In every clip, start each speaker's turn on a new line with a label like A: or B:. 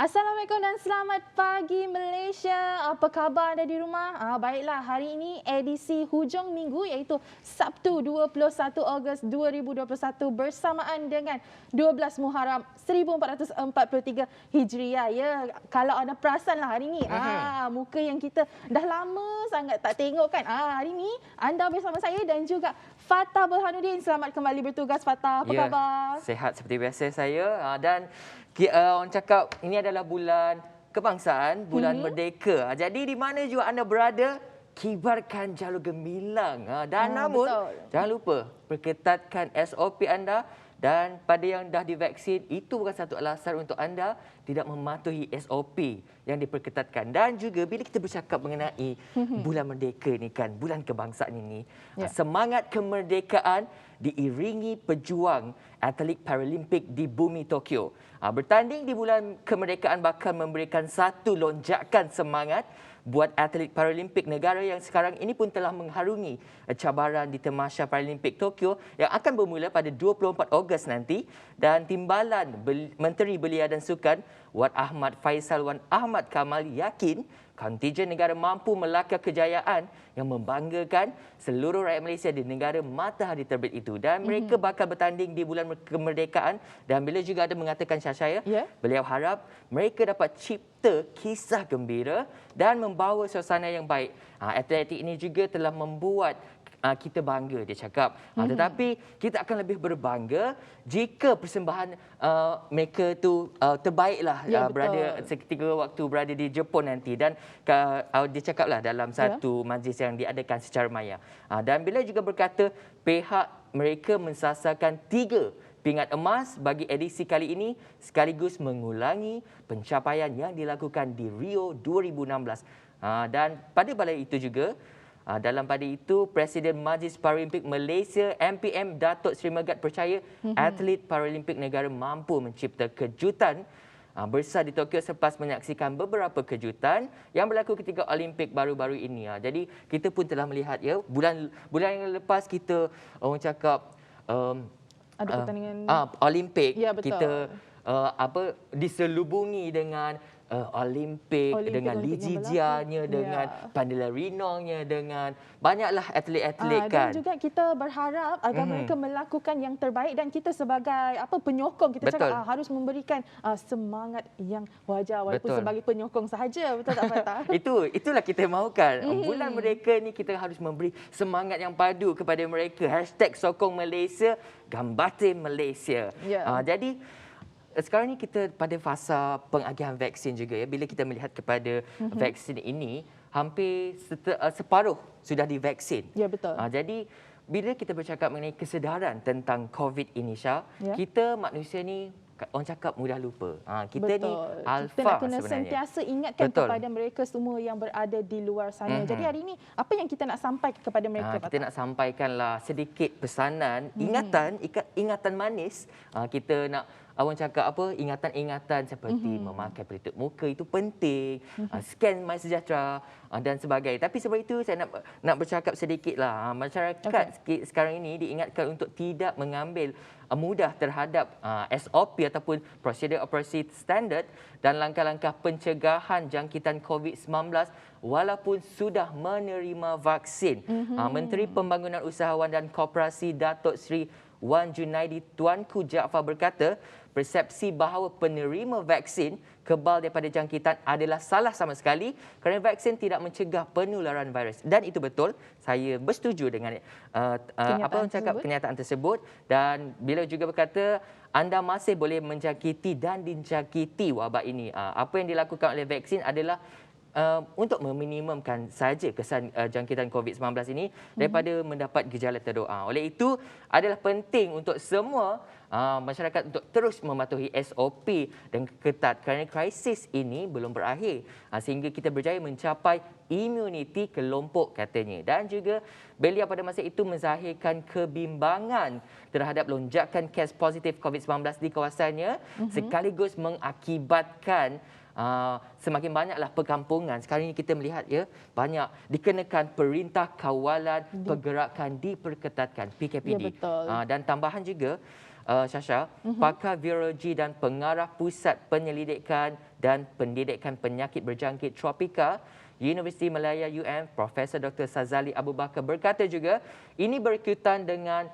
A: Assalamualaikum dan selamat pagi Malaysia. Apa khabar anda di rumah? Baiklah, hari ini edisi hujung minggu iaitu Sabtu 21 Ogos 2021 bersamaan dengan 12 Muharram 1443 Hijriah. Ya, kalau anda perasanlah hari ini, muka yang kita dah lama sangat tak tengok kan. Hari ini anda bersama saya dan juga Fatah Burhanuddin. Selamat kembali bertugas Fatah. Apa khabar?
B: Sihat seperti biasa saya dan orang cakap ini adalah bulan kebangsaan, bulan merdeka. Jadi di mana juga anda berada, kibarkan jalur gemilang. Dan namun
A: Betul.
B: jangan lupa perketatkan SOP anda, dan pada yang dah divaksin itu bukan satu alasan untuk anda tidak mematuhi SOP yang diperketatkan. Dan juga bila kita bercakap mengenai bulan merdeka ni kan, bulan kebangsaan ini, semangat kemerdekaan diiringi pejuang atlet Paralimpik di bumi Tokyo. Bertanding di bulan kemerdekaan bakal memberikan satu lonjakan semangat buat atlet Paralimpik negara yang sekarang ini pun telah mengharungi cabaran di Tamasya Paralimpik Tokyo yang akan bermula pada 24 Ogos nanti. Dan Timbalan Menteri Belia dan Sukan Wan Ahmad Faisal Wan Ahmad Kamal yakin kontijen negara mampu melakar kejayaan yang membanggakan seluruh rakyat Malaysia di negara matahari terbit itu. Dan mereka bakal bertanding di bulan kemerdekaan. Dan bila juga ada mengatakan Syah, beliau harap mereka dapat cipta kisah gembira dan membawa suasana yang baik. Atletik ini juga telah membuat kita bangga, dia cakap. Tetapi kita akan lebih berbangga jika persembahan mereka tu terbaiklah berada seketika waktu berada di Jepun nanti. Dan dia cakaplah dalam satu majlis yang diadakan secara maya. Dan bila juga berkata pihak mereka mensasarkan 3 pingat emas bagi edisi kali ini sekaligus mengulangi pencapaian yang dilakukan di Rio 2016. Dan pada balai itu juga, dalam pada itu, Presiden Majlis Paralimpik Malaysia MPM Datuk Seri Megat percaya atlet Paralimpik negara mampu mencipta kejutan besar di Tokyo selepas menyaksikan beberapa kejutan yang berlaku ketika Olimpik baru-baru ini. Jadi kita pun telah melihat bulan yang lepas kita orang cakap
A: Ada pertandingan
B: Olimpik,
A: ya, betul.
B: kita diselubungi dengan Olimpik dengan Lee Jijianya, dengan Pandela Rinongnya, dengan banyaklah atlet-atlet kan.
A: Dan juga kita berharap agar mereka melakukan yang terbaik dan kita sebagai penyokong kita cakap harus memberikan semangat yang wajar walaupun sebagai penyokong sahaja. Betul tak Fatah?
B: Itulah kita mahukan. Bulan mereka ni kita harus memberi semangat yang padu kepada mereka. #sokong Malaysia, Gambate Malaysia. Jadi sekarang ni kita pada fasa pengagihan vaksin juga ya. Bila kita melihat kepada vaksin ini, hampir separuh sudah divaksin.
A: Ya, betul.
B: Jadi bila kita bercakap mengenai kesedaran tentang COVID ini, Syah, kita manusia ni orang cakap mudah lupa. Kita ni alfa
A: kita nak kena
B: sebenarnya.
A: sentiasa ingatkan kepada mereka semua yang berada di luar sana. Jadi hari ini apa yang kita nak sampaikan kepada mereka?
B: Kita nak sampaikanlah sedikit pesanan, ingatan manis. Kita nak orang cakap ingatan-ingatan seperti memakai pelitup muka itu penting, scan MySejahtera dan sebagainya. Tapi sebab itu saya nak bercakap sedikitlah. Masyarakat sekarang ini diingatkan untuk tidak mengambil mudah terhadap SOP ataupun prosedur operasi standard dan langkah-langkah pencegahan jangkitan COVID-19 walaupun sudah menerima vaksin. Menteri Pembangunan Usahawan dan Koperasi Datuk Seri Wan Junaidi Tuanku Jaafar berkata, persepsi bahawa penerima vaksin kebal daripada jangkitan adalah salah sama sekali kerana vaksin tidak mencegah penularan virus. Dan itu betul. Saya bersetuju dengan kenyataan tersebut. Dan bila juga berkata anda masih boleh menjangkiti dan dijangkiti wabak ini. Apa yang dilakukan oleh vaksin adalah untuk meminimumkan saja kesan jangkitan COVID-19 ini daripada mendapat gejala terdoa. Oleh itu adalah penting untuk semua masyarakat untuk terus mematuhi SOP dan ketat kerana krisis ini belum berakhir sehingga kita berjaya mencapai imuniti kelompok katanya. Dan juga beliau pada masa itu menzahirkan kebimbangan terhadap lonjakan kes positif COVID-19 di kawasannya sekaligus mengakibatkan semakin banyaklah perkampungan. Sekarang ini kita melihat banyak dikenakan perintah kawalan pergerakan diperketatkan PKPD.
A: Ya, betul.
B: Dan tambahan juga Syasha, pakar virologi dan pengarah Pusat Penyelidikan dan Pendidikan Penyakit Berjangkit Tropika Universiti Malaya UM, Profesor Dr. Sazali Abu Bakar berkata juga ini berkaitan dengan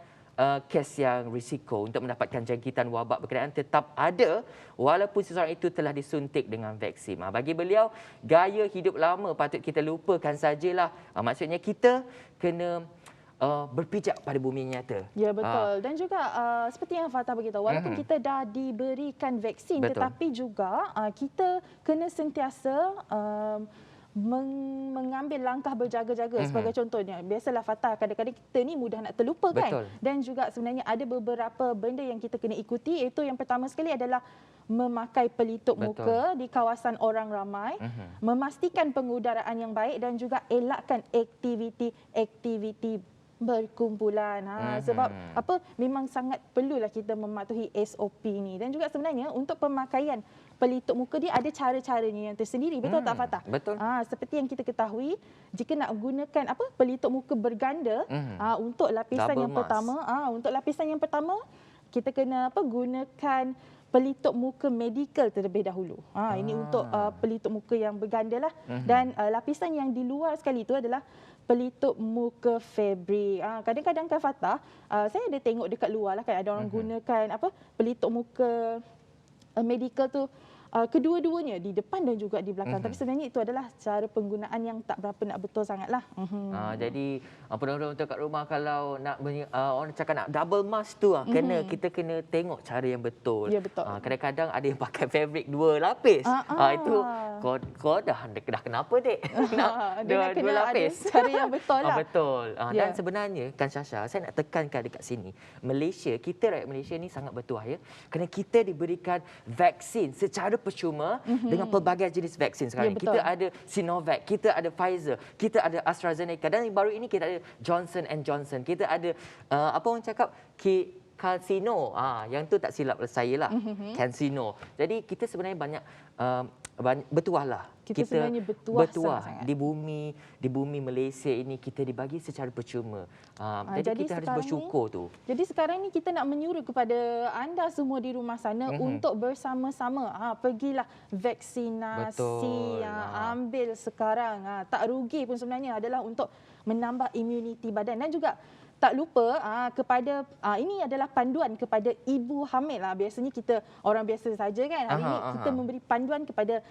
B: kes yang risiko untuk mendapatkan jangkitan wabak berkenaan tetap ada walaupun seseorang itu telah disuntik dengan vaksin. Bagi beliau, gaya hidup lama patut kita lupakan sajalah. Maksudnya kita kena berpijak pada bumi nyata.
A: Ya, betul. Dan juga seperti yang Fatah beritahu, walaupun kita dah diberikan vaksin,
B: Betul.
A: tetapi juga kita kena sentiasa mengambil langkah berjaga-jaga. Sebagai contohnya, biasalah Fatah, kadang-kadang kita ni mudah nak terlupa kan.
B: Betul.
A: Dan juga sebenarnya ada beberapa benda yang kita kena ikuti, iaitu yang pertama sekali adalah memakai pelitup muka di kawasan orang ramai, memastikan pengudaraan yang baik dan juga elakkan aktiviti berkumpulan. Sebab apa, memang sangat perlulah kita mematuhi SOP ni. Dan juga sebenarnya untuk pemakaian pelitup muka dia ada cara-caranya yang tersendiri. Betul tak Fatah?
B: Betul.
A: Seperti yang kita ketahui, jika nak gunakan pelitup muka berganda, untuk lapisan
B: Double
A: yang
B: mask.
A: pertama, untuk lapisan yang pertama kita kena gunakan pelitup muka medikal terlebih dahulu. Ini untuk pelitup muka yang berganda lah. Dan lapisan yang di luar sekali itu adalah pelitup muka fabrik. Kadang-kadang kan Fatah, saya ada tengok dekat luar lah kan, ada orang gunakan pelitup muka medikal tu kedua-duanya di depan dan juga di belakang. Tapi sebenarnya itu adalah cara penggunaan yang tak berapa nak betul sangatlah.
B: Jadi penonton-penonton kat rumah kalau nak orang cakap nak double mask tu kita kena tengok cara yang betul.
A: Ya, betul.
B: Kadang-kadang ada yang pakai fabric 2 lapis. Itu kau dah kenapa dek?
A: Dia kena lapis. Ada cara yang betul lah.
B: Betul. Dan sebenarnya kan Syasha, saya nak tekankan dekat sini. Malaysia, kita rakyat Malaysia ni sangat bertuah ya. Kerana kita diberikan vaksin secara percuma dengan pelbagai jenis vaksin sekarang.
A: Ya,
B: Kita ada Sinovac, kita ada Pfizer, kita ada AstraZeneca dan baru ini kita ada Johnson & Johnson. Kita ada apa orang cakap CanSino. Yang tu tak silap saya lah. CanSino. Jadi kita sebenarnya banyak bertuah lah.
A: Kita sebenarnya bertuah sangat-sangat.
B: Di bumi Malaysia ini kita dibagi secara percuma. Jadi kita harus bersyukur tu.
A: Jadi sekarang ni kita nak menyuruh kepada anda semua di rumah sana untuk bersama-sama pergilah vaksinasi.
B: Betul.
A: Ambil sekarang. Tak rugi pun sebenarnya adalah untuk menambah imuniti badan. Dan juga tak lupa kepada ini adalah panduan kepada ibu hamil. Biasanya kita orang biasa saja kan. Hari ini kita memberi panduan kepada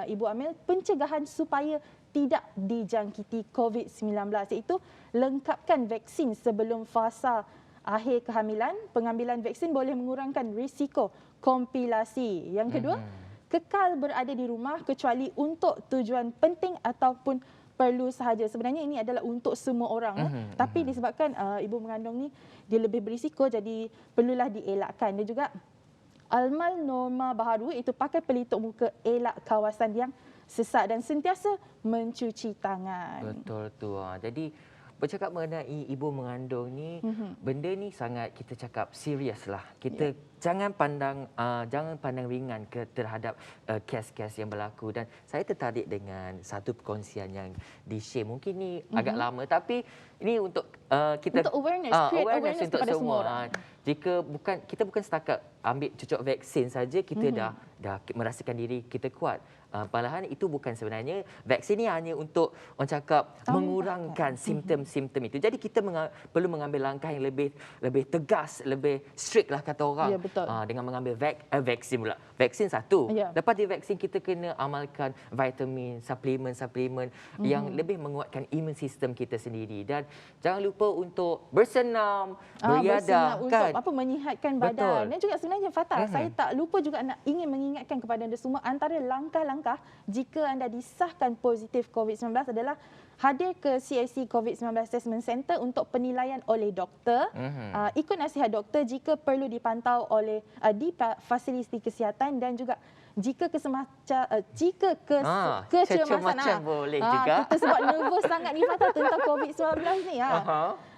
A: ibu hamil pencegahan supaya tidak dijangkiti COVID-19, iaitu lengkapkan vaksin sebelum fasa akhir kehamilan. Pengambilan vaksin boleh mengurangkan risiko komplikasi. Yang kedua, kekal berada di rumah kecuali untuk tujuan penting ataupun perlu sahaja. Sebenarnya ini adalah untuk semua orang. Tapi disebabkan ibu mengandung ni dia lebih berisiko, jadi perlulah dielakkan. Dan juga amal norma baharu itu pakai pelitup muka, elak kawasan yang sesak dan sentiasa mencuci tangan.
B: Betul tu. Jadi bercakap mengenai ibu mengandung ni, benda ni sangat kita cakap serius lah. Kita jangan pandang ringan terhadap kes-kes yang berlaku. Dan saya tertarik dengan satu perkongsian yang di-share. Mungkin ni agak lama, tapi ini untuk kita
A: untuk awareness
B: untuk
A: kepada
B: semua
A: orang.
B: Jika kita bukan setakat ambil cucuk vaksin saja kita dah merasakan diri kita kuat. Malahan itu bukan sebenarnya, vaksin ni hanya untuk orang cakap mengurangkan simptom-simptom itu. Jadi kita perlu mengambil langkah yang lebih tegas, lebih strict lah kata orang.
A: Ya, betul.
B: Dengan mengambil vaksin pula. Vaksin satu.
A: Ya.
B: Lepas di vaksin kita kena amalkan vitamin, suplemen yang lebih menguatkan imun sistem kita sendiri. Dan jangan lupa untuk bersenam, beriadah kan.
A: Untuk menyihatkan badan.
B: Betul.
A: Dan juga sebenarnya Fatah, saya tak lupa juga ingin mengingatkan kepada anda semua, antara langkah-langkah jika anda disahkan positif COVID-19 adalah hadir ke CIC COVID-19 Assessment Center untuk penilaian oleh doktor. Ikut nasihat doktor jika perlu dipantau oleh di fasiliti kesihatan. Dan juga jika kecemasan
B: boleh juga.
A: kita sebab nervous sangat ni Fatah tentang COVID-19 ni.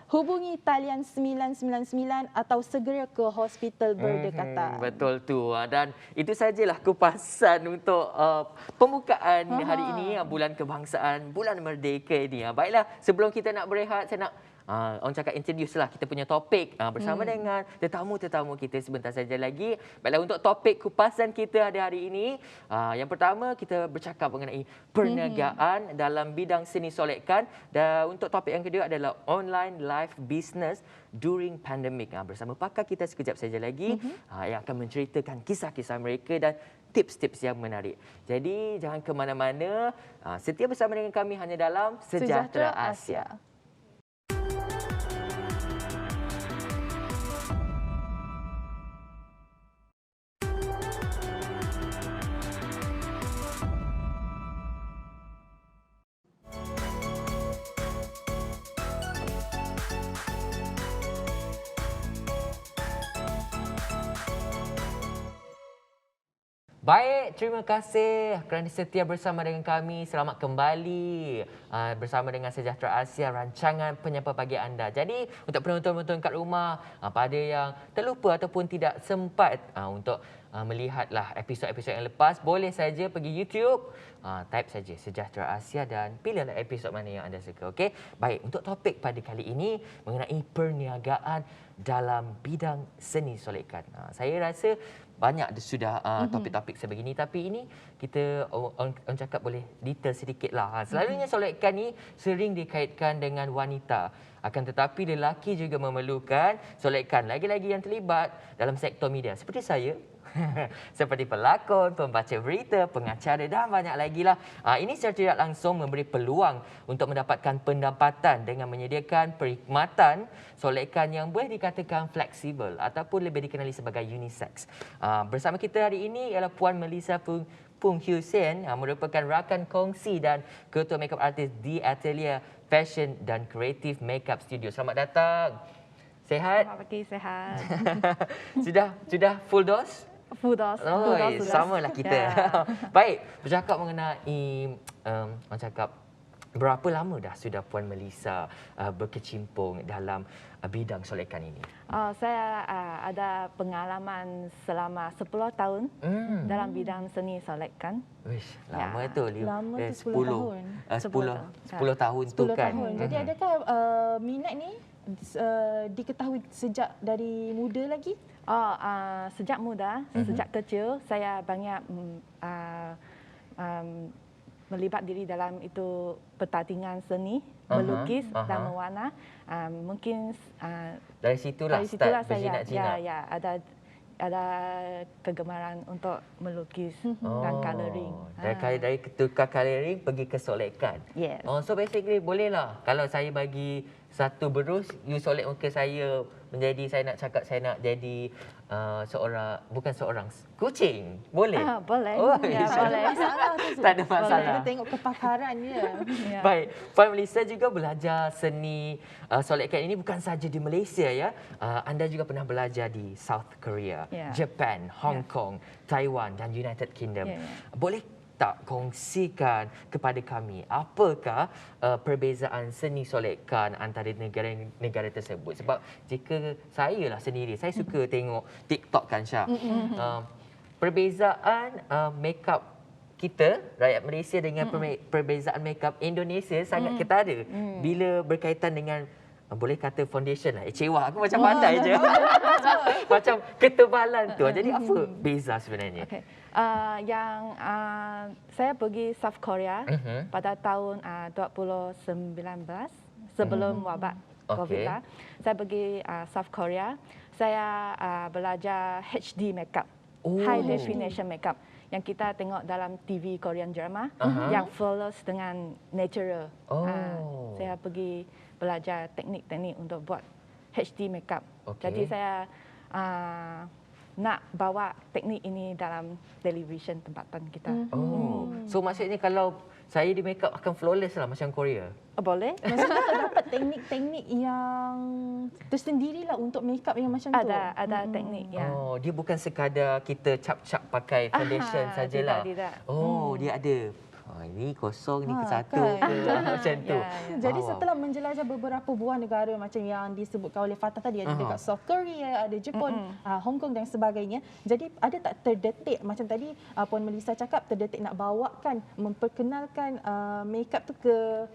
A: Hubungi talian 999 atau segera ke hospital berdekatan.
B: Betul tu. Dan itu sajalah kupasan untuk pembukaan hari ini, bulan kebangsaan, bulan merdeka ini. Baiklah, sebelum kita nak berehat, saya nak orang cakap introduce lah kita punya topik bersama dengan tetamu-tetamu kita sebentar saja lagi. Baiklah, untuk topik kupasan kita hari ini, yang pertama kita bercakap mengenai perniagaan dalam bidang seni solekan, dan untuk topik yang kedua adalah online live business during pandemic. Bersama pakar kita sekejap saja lagi yang akan menceritakan kisah-kisah mereka dan tips-tips yang menarik. Jadi jangan ke mana-mana, setia bersama dengan kami hanya dalam Sejahtera Asia. Baik, terima kasih kerana setia bersama dengan kami. Selamat kembali bersama dengan Sejahtera Asia, rancangan penyapa pagi anda. Jadi, untuk penonton-penonton kat rumah, pada yang terlupa ataupun tidak sempat untuk melihatlah episod-episod yang lepas, boleh saja pergi YouTube, type saja Sejahtera Asia dan pilihlah episod mana yang anda suka. Okey? Baik, untuk topik pada kali ini mengenai perniagaan dalam bidang seni solekan. Saya rasa banyak sudah topik-topik sebegini, tapi ini kita orang cakap boleh detail sedikit lah. Selalunya solekan ni sering dikaitkan dengan wanita. Akan tetapi lelaki juga memerlukan solekan, lagi-lagi yang terlibat dalam sektor media seperti saya. Seperti pelakon, pembaca berita, pengacara dan banyak lagi lah. Ini secara tidak langsung memberi peluang untuk mendapatkan pendapatan dengan menyediakan perkhidmatan solekan yang boleh dikatakan fleksibel ataupun lebih dikenali sebagai unisex. Bersama kita hari ini ialah Puan Melissa Pung Hyu Sen, merupakan rakan kongsi dan ketua makeup artist di Atelier Fashion dan Creative Makeup Studio. Selamat datang. Sehat?
C: Selamat pagi, sehat.
B: Sudah full dose?
C: Full dose.
B: Oh, samalah kita.
C: Yeah.
B: Baik, bercakap mengenai orang cakap berapa lama dah sudah Puan Melissa berkecimpung dalam bidang solekan ini?
C: Saya ada pengalaman selama 10 tahun dalam bidang seni solekan.
B: Wish, lama tu.
A: Lama tu 10 tahun.
B: 10 tahun tu
A: 10
B: kan.
A: tahun. Jadi adakah minat ni diketahui sejak dari muda lagi?
C: Sejak muda, sejak kecil saya banyak melibat diri dalam itu pertandingan seni, melukis dan mewarna. Mungkin
B: dari situlah start berjinak-jinak.
C: Ya, ada kegemaran untuk melukis dan colouring.
B: Dari tukar colouring pergi ke solekan.
C: Yes.
B: So basically bolehlah kalau saya bagi satu berus, you solek muka saya menjadi, saya nak jadi kucing. Boleh?
C: Boleh.
B: Oh,
C: Ya, boleh.
B: Tak ada masalah.
A: Kita tengok kepakaran dia.
C: Ya.
B: Baik, Puan Melissa juga belajar seni solekan ini bukan saja di Malaysia ya. Anda juga pernah belajar di South Korea, Japan, Hong Kong, Taiwan dan United Kingdom. Boleh tak kongsikan kepada kami apakah perbezaan seni solekan antara negara-negara tersebut? Sebab jika saya lah sendiri, saya suka tengok TikTok kan Syah. Perbezaan makeup kita, rakyat Malaysia dengan perbezaan makeup Indonesia sangat ketara bila berkaitan dengan boleh kata foundation lah. Cewah, aku macam pandai je. Macam ketebalan tu. Jadi apa beza sebenarnya?
C: Okay. Saya pergi South Korea pada tahun 2019 sebelum wabak COVID. Saya pergi South Korea. Saya belajar HD makeup, high definition makeup yang kita tengok dalam TV Korean drama yang flawless dengan natural. Saya pergi belajar teknik-teknik untuk buat HD makeup. Jadi saya nak bawa teknik ini dalam television tempatan kita.
B: So maksudnya kalau saya di makeup akan flawless lah macam Korea?
C: Boleh.
A: Maksudnya terdapat teknik-teknik yang tersendirilah untuk makeup yang macam tu?
C: Ada teknik. Ya.
B: Dia bukan sekadar kita cap-cap pakai foundation sajalah.
C: Tidak.
B: Dia ada. Ini kosong, ni ke satu
A: kan?
B: macam tu.
A: Jadi setelah menjelajah beberapa buah negara macam yang disebutkan oleh Fatah tadi, ada dekat South Korea, ada Jepun, Hong Kong dan sebagainya. Jadi ada tak terdetik macam tadi Puan Melissa cakap, terdetik nak bawakan, memperkenalkan makeup tu ke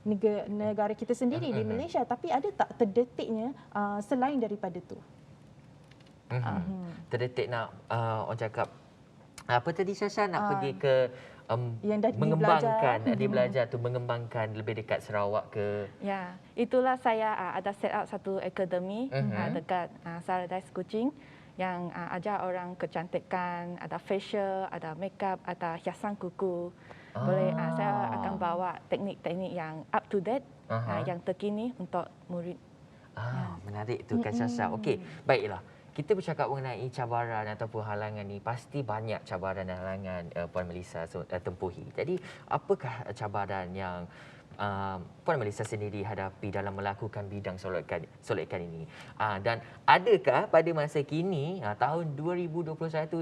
A: negara kita sendiri di Malaysia, tapi ada tak terdetiknya selain daripada tu?
B: Terdetik nak orang cakap apa tadi Syasha nak pergi ke
A: yang dah
B: mengembangkan belajar tu, mengembangkan lebih dekat Sarawak ke?
C: Ya, itulah saya ada set up satu akademi dekat Saradise Kuching yang ajar orang kecantikan, ada facial, ada makeup, ada hiasan kuku. Boleh saya akan bawa teknik-teknik yang up to date, yang terkini untuk murid.
B: Menarik tu kan Syasha. Okey, baiklah. Kita bercakap mengenai cabaran ataupun halangan ni, pasti banyak cabaran dan halangan Puan Melissa tempuhi. Jadi, apakah cabaran yang Puan Melissa sendiri hadapi dalam melakukan bidang solekan ini? Dan adakah pada masa kini, tahun 2021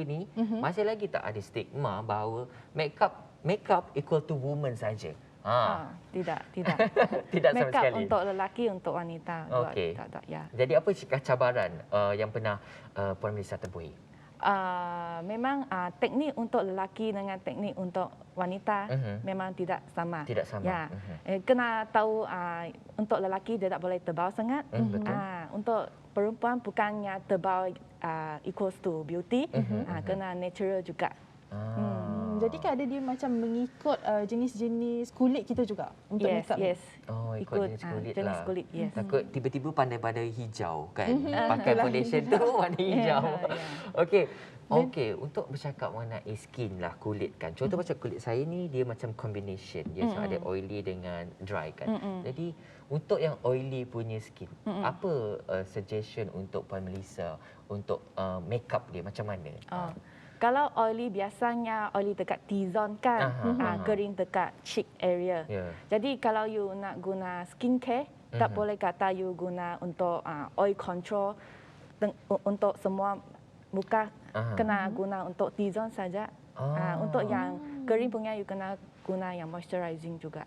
B: ini, masih lagi tak ada stigma bahawa makeup equal to woman saja?
C: Tidak.
B: Tidak sama
C: Makeup
B: sekali.
C: untuk lelaki, untuk wanita.
B: Okey.
C: Tak, ya.
B: Jadi apa cabaran yang pernah Puan Melissa tempuhi?
C: Memang teknik untuk lelaki dengan teknik untuk wanita memang tidak sama.
B: Tidak sama.
C: Ya. Kena tahu untuk lelaki dia tak boleh tebal sangat. Untuk perempuan bukannya tebal equals to beauty, kena natural juga.
A: Jadi kan ada dia macam mengikut jenis-jenis kulit kita juga untuk makeup.
C: Yes.
B: Oh, ikut jenis kulit
C: jenis
B: lah.
C: kulit, yes.
B: Takut tiba-tiba pandai pada hijau kan. Pakai foundation tu warna hijau. Okey, untuk bercakap mengenai skin lah, kulit kan. Contoh macam kulit saya ni dia macam combination. Dia ada oily dengan dry kan. Jadi untuk yang oily punya skin, apa suggestion untuk Puan Melissa untuk makeup dia macam mana?
C: Kalau oily biasanya oily dekat T-zone kan, kering dekat cheek area. Jadi kalau you nak guna skincare, tak boleh kata you guna untuk oil control untuk semua muka, kena guna untuk T-zone saja. Untuk yang kering punya you kena guna yang moisturizing juga.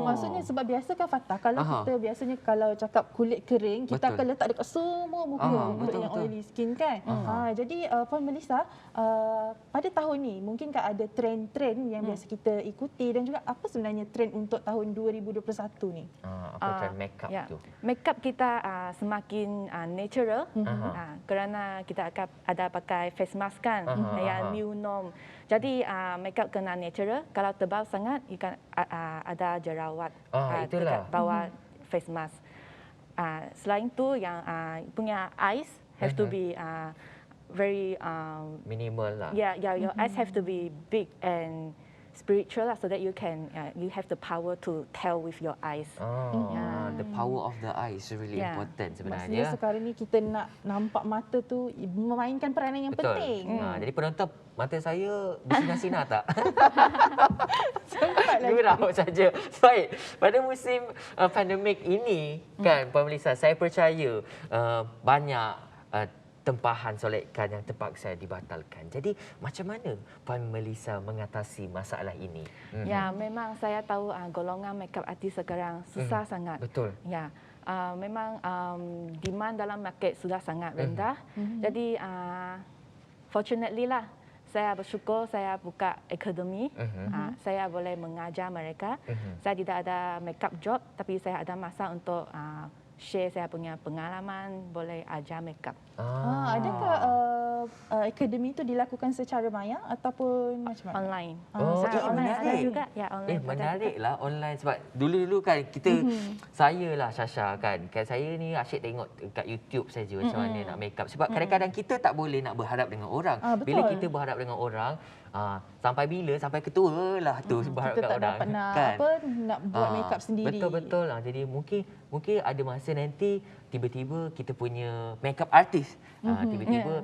A: Maksudnya sebab biasa kan Fatah, kalau kita biasanya kalau cakap kulit kering, kita akan letak dekat semua muka untuk yang oily skin kan. Jadi Puan Melissa, pada tahun ni mungkinkah ada trend-trend yang biasa kita ikuti dan juga apa sebenarnya trend untuk tahun 2021 ni?
B: Apa trend makeup tu?
C: Makeup kita semakin natural kerana kita akan ada pakai face mask kan, yang new norm. Jadi makeup kena natural. Kalau tebal sangat, ikan ada jerawat dekat bawah face mask. Selain tu yang punya eyes have to be very
B: minimal lah.
C: Your eyes have to be big and spiritual lah, so that you have the power to tell with your eyes.
B: The power of the eyes is really important
A: Maksudnya
B: sebenarnya.
A: sekarang ni kita nak nampak mata tu memainkan peranan yang penting.
B: Jadi penonton, mata saya bersinar-sinar tak?
A: Sempat lagi.
B: Gurau saja. Baik, pada musim pandemik ini kan Puan Melissa, saya percaya banyak tempahan solekan yang terpaksa dibatalkan. Jadi macam mana Puan Melissa mengatasi masalah ini?
C: Ya, memang saya tahu golongan makeup artist sekarang susah sangat.
B: Betul.
C: Ya, memang demand dalam market sudah sangat rendah. Jadi fortunately lah, saya bersyukur saya buka akademi. Saya boleh mengajar mereka. Saya tidak ada makeup job, tapi saya ada masa untuk share saya punya pengalaman, boleh ajar makeup.
A: Adakah akademi itu dilakukan secara maya ataupun macam mana?
C: Online.
B: Online
C: ada juga. Ya, online.
B: Menariklah online sebab dulu kan kita saya lah Syasha kan saya ni asyik tengok kat YouTube saja macam mana nak makeup sebab kadang-kadang kita tak boleh nak berhadap dengan orang. Bila kita berhadap dengan orang sampai bila sampai ketua lah tu berhadap dengan orang
A: dapat nak
B: kan.
A: nak buat makeup sendiri.
B: Betul lah. Jadi mungkin ada masa nanti tiba-tiba kita punya makeup artist tiba-tiba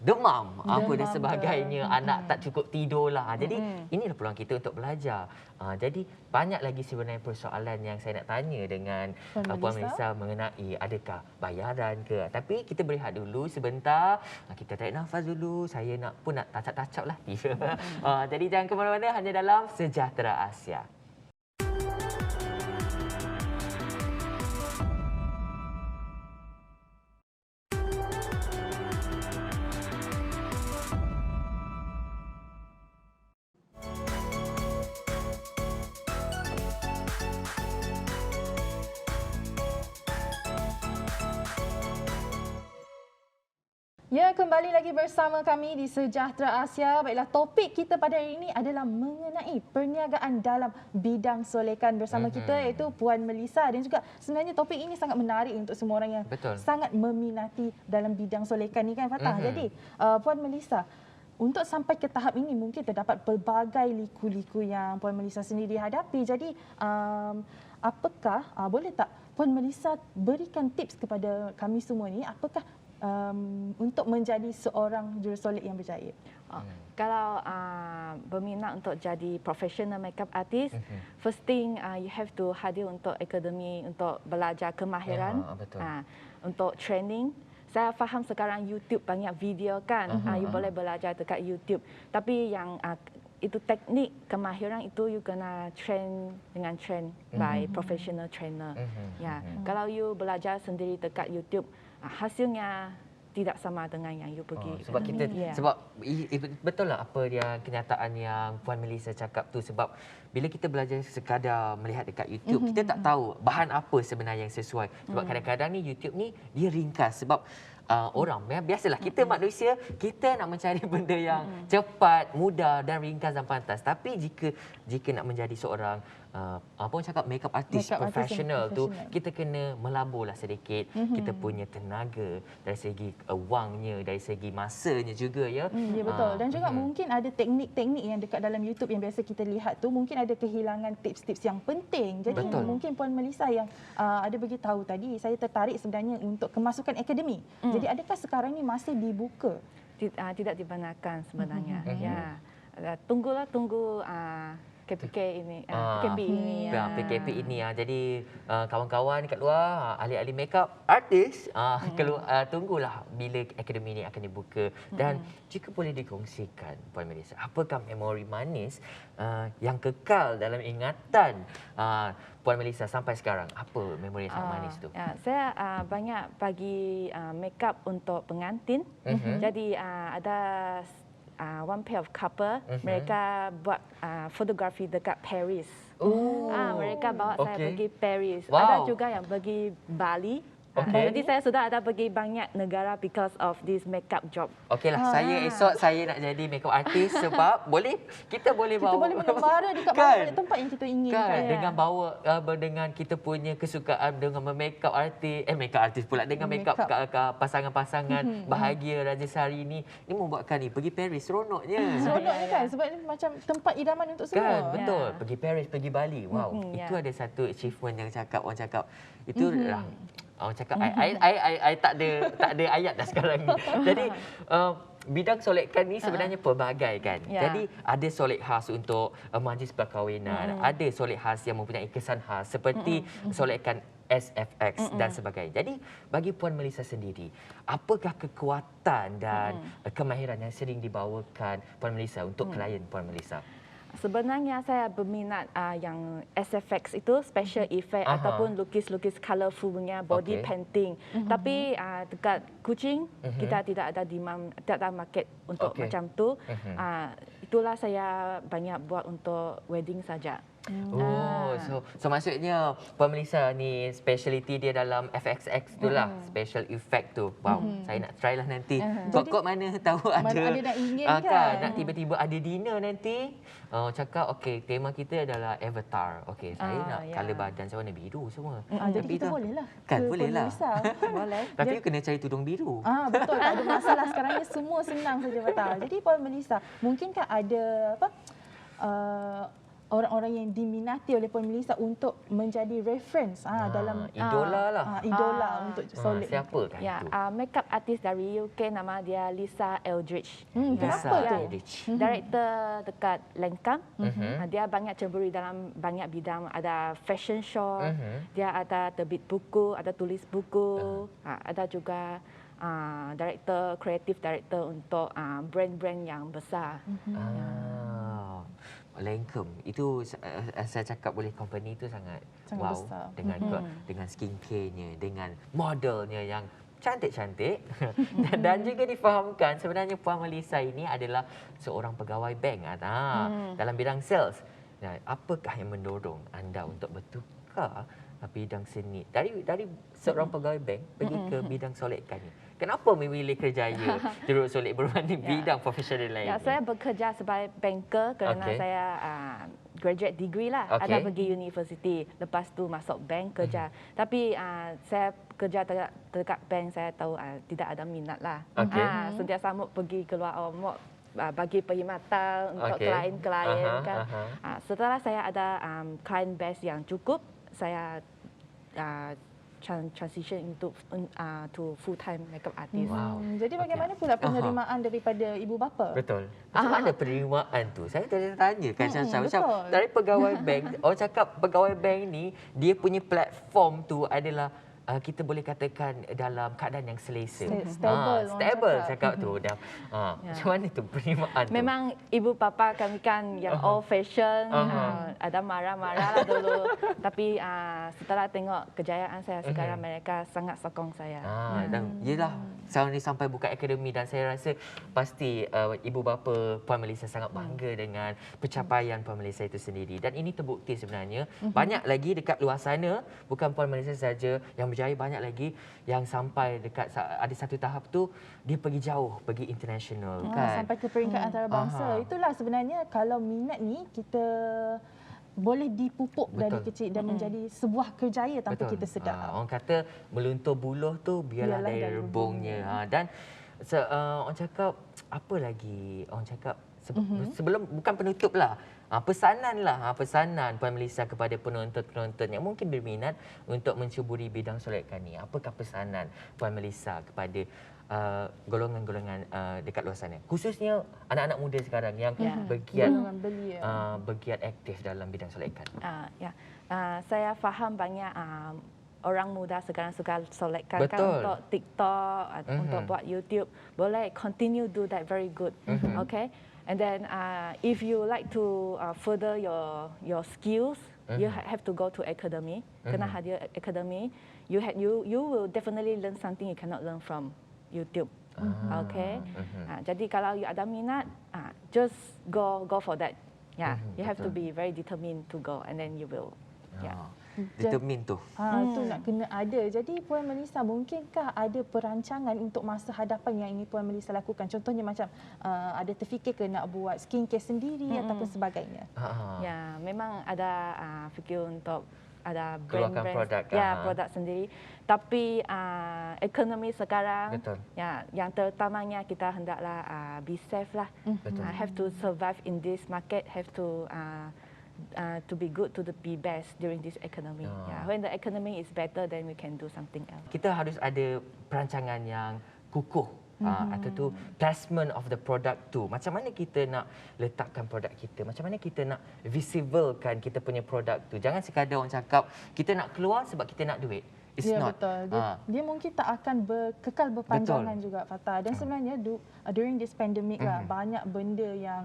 B: demam apa dan sebagainya, anak tak cukup tidur lah. Jadi inilah peluang kita untuk belajar. Jadi banyak lagi sebenarnya persoalan yang saya nak tanya dengan Puan Melissa mengenai adakah bayaran ke. Tapi kita berehat dulu sebentar. Kita tarik nafas dulu. Saya pun nak touch-up lah. Jadi jangan ke mana-mana, hanya dalam Sejahtera Asia.
A: Ya, kembali lagi bersama kami di Sejahtera Asia. Baiklah, topik kita pada hari ini adalah mengenai perniagaan dalam bidang solekan. Bersama kita iaitu Puan Melissa, dan juga sebenarnya topik ini sangat menarik untuk semua orang yang sangat meminati dalam bidang solekan ni kan, Fatah. Jadi, Puan Melissa, untuk sampai ke tahap ini mungkin terdapat pelbagai liku-liku yang Puan Melissa sendiri hadapi. Jadi, apakah, boleh tak Puan Melissa berikan tips kepada kami semua ni, apakah untuk menjadi seorang jurusolek yang berjaya?
C: Kalau berminat untuk jadi professional makeup artist, first thing you have to hadir untuk akademi untuk belajar kemahiran, untuk training. Saya faham sekarang YouTube banyak video kan, you boleh belajar dekat YouTube. Tapi yang itu teknik kemahiran itu you kena train dengan by professional trainer. Ya, kalau you belajar sendiri dekat YouTube, hasilnya tidak sama dengan yang you pergi.
B: Sebab kita sebab betul lah apa yang kenyataan yang Puan Melissa cakap tu, sebab bila kita belajar sekadar melihat dekat YouTube, kita tak tahu bahan apa sebenarnya yang sesuai. Sebab kadang-kadang ni YouTube ni dia ringkas, sebab orang biasalah kita manusia, kita nak mencari benda yang cepat, mudah dan ringkas dan pantas. Tapi jika nak menjadi seorang apa orang cakap makeup artist profesional tu, kita kena melaburlah sedikit kita punya tenaga dari segi wangnya, dari segi masanya juga ya.
A: Ya, betul. Dan juga mungkin ada teknik-teknik yang dekat dalam YouTube yang biasa kita lihat tu, mungkin ada kehilangan tips-tips yang penting. Jadi mungkin Puan Melissa yang ada beritahu tadi, saya tertarik sebenarnya untuk kemasukan akademi. Jadi adakah sekarang ni masih dibuka?
C: Tidak dibenarkan sebenarnya. Ya. Tunggu PKP ini, PKP ini.
B: PKP ini jadi kawan-kawan kat luar, ahli-ahli makeup artis, tunggulah bila akademi ini akan dibuka. Dan jika boleh dikongsikan, Puan Melissa, apakah memori manis yang kekal dalam ingatan Puan Melissa sampai sekarang? Apa memori yang sangat manis tu?
C: Saya banyak bagi makeup untuk pengantin. Jadi ada one pair of couple, mereka buat fotografi dekat Paris. Mereka bawa saya pergi Paris. Ada juga yang pergi Bali. Jadi saya sudah ada pergi banyak negara because of this makeup job.
B: Okeylah, saya esok saya nak jadi makeup artist sebab kita boleh bawa.
A: Kita boleh mengembara dekat mana tempat yang kita inginkan.
B: Dengan bawa dengan kita punya kesukaan dengan makeup artist pula, dengan makeup pasangan-pasangan bahagia Raja Sari ni membuatkan pergi Paris seronoknya.
A: Seronoknya kan, sebab ini macam tempat idaman untuk semua.
B: Kan, betul. Pergi Paris, pergi Bali. Wow, itu ada satu achievement yang orang cakap. Itu orang cakap I tak ada ayat dah sekarang ni. Jadi bidang solekan ni sebenarnya pelbagai kan. Jadi ada solek khas untuk majlis perkahwinan, ada solek khas yang mempunyai kesan khas seperti solekan SFX dan sebagainya. Jadi bagi Puan Melissa sendiri, apakah kekuatan dan kemahiran yang sering dibawakan Puan Melissa untuk klien Puan Melissa?
C: Sebenarnya saya berminat yang SFX itu, special effect ataupun lukis-lukis colourful punya body painting. Tapi dekat Kuching kita tidak ada demand, tidak ada market untuk macam tu. Itulah saya banyak buat untuk wedding saja.
B: So maksudnya Puan Melissa ni speciality dia dalam FXX tu lah, special effect tu. Wow, saya nak try lah nanti. Kok mana tahu ada
A: nak ingin kan?
B: Nak tiba-tiba ada dinner nanti. Cakap okey, tema kita adalah Avatar. Okey, saya nak colour badan saya warna biru semua.
A: Jadi kita boleh lah.
B: Kan boleh lah.
C: Boleh.
B: Tapi kena cari tudung biru.
A: Betul, tak ada masalah sekarang ni, semua senang saja Fatah. Jadi Puan Melissa, mungkinkah ada orang-orang yang diminati oleh Puan Melissa untuk menjadi reference dalam
B: idola lah.
A: Idola untuk solek.
B: Siapakah itu?
C: Makeup artist dari UK, nama dia Lisa Eldridge.
A: Kenapa tu?
C: Director dekat Lancome. Dia banyak ceburi dalam banyak bidang. Ada fashion show, dia ada terbit buku, ada tulis buku, ada juga creative director untuk brand-brand yang besar.
B: Lancome itu saya cakap boleh company itu sangat wow
A: besar.
B: Dengan skincare-nya, dengan modelnya yang cantik-cantik dan juga difahamkan sebenarnya Puan Melissa ini adalah seorang pegawai bank dalam bidang sales. Apakah yang mendorong anda untuk bertukar bidang seni. Dari seorang pegawai bank pergi ke bidang solekan ni. Kenapa memilih kerjaya turut solek berbanding bidang profesional lain?
C: Ya, saya bekerja sebagai banker kerana
B: Okey.
C: saya graduate degree lah.
B: Okey.
C: Ada pergi universiti. Lepas tu masuk bank kerja. Tapi saya kerja dekat bank, saya tahu tidak ada minat lah.
B: Okey.
C: Sentiasa mau pergi keluar mau bagi perkhidmatan untuk
B: Okey.
C: klien-klien
B: Aha,
C: kan.
B: aha.
C: Setelah saya ada client base yang cukup, saya transition into to full time makeup artist.
B: Wow.
A: Jadi bagaimana pula penerimaan daripada ibu bapa?
B: Betul. Macam mana penerimaan tu? Saya tanya kan Syasha. Macam
A: betul.
B: dari pegawai bank, orang cakap pegawai bank ni dia punya platform tu adalah kita boleh katakan dalam keadaan yang selesa.
A: Stable, orang
B: Stable
A: cakap.
B: cakap tu dah. Macam mana tu penerimaan tu?
C: Memang ibu bapa kami kan yang old fashion, ada marah-marah lah dulu. Tapi setelah tengok kejayaan saya sekarang, mereka sangat sokong saya.
B: Dan yelah, sekarang ni sampai buka akademi dan saya rasa pasti ibu bapa Puan Melissa sangat bangga dengan pencapaian Puan Melissa itu sendiri. Dan ini terbukti sebenarnya banyak lagi dekat luar sana, bukan Puan Melissa saja yang berjaya, banyak lagi yang sampai dekat ada satu tahap tu dia pergi jauh, pergi international kan.
A: Sampai ke peringkat antarabangsa. Itulah sebenarnya kalau minat ni kita boleh dipupuk dari kecil dan menjadi sebuah kerjaya tanpa kita sedar.
B: Orang kata meluntur buluh tu biarlah dari rebungnya. Dan orang cakap apa lagi? Orang cakap sebelum bukan penutup lah. Pesanan Puan Melissa kepada penonton-penonton yang mungkin berminat untuk mencuburi bidang solekan ni. Apakah pesanan Puan Melissa kepada golongan-golongan dekat luar sana, khususnya anak-anak muda sekarang yang bergiat aktif dalam bidang solekan?
C: Saya faham banyak orang muda sekarang suka solekan kan untuk TikTok, untuk buat YouTube. Boleh continue do that, very good. Okay. And then if you like to further your skills, you have to go to academy. Kena hadir academy. You will definitely learn something you cannot learn from YouTube. Okay. Jadi kalau you ada minat, just go for that. Yeah, you have to be very determined to go, and then you will. Yeah.
B: Determin tu.
A: Itu nak kena ada. Jadi Puan Melissa, mungkinkah ada perancangan untuk masa hadapan yang ingin Puan Melissa lakukan? Contohnya macam ada terfikir ke nak buat skincare sendiri ataupun sebagainya?
C: Ya, memang ada fikir untuk ada
B: keluarkan
C: brand,
B: produk.
C: produk sendiri. Tapi ekonomi sekarang,
B: Betul.
C: ya, yang terutamanya kita hendaklah be safe lah. Have to survive in this market. Have to be good, to be best during this economy. Yeah, when the economy is better, then we can do something else.
B: Kita harus ada perancangan yang kukuh. Atau tu placement of the product tu. Macam mana kita nak letakkan produk kita? Macam mana kita nak visiblekan kita punya produk tu? Jangan sekadar orang cakap kita nak keluar sebab kita nak duit. It's not.
A: Betul. Dia mungkin tak akan kekal berpanjangan juga, Fatah. Dan sebenarnya during this pandemic lah, banyak benda yang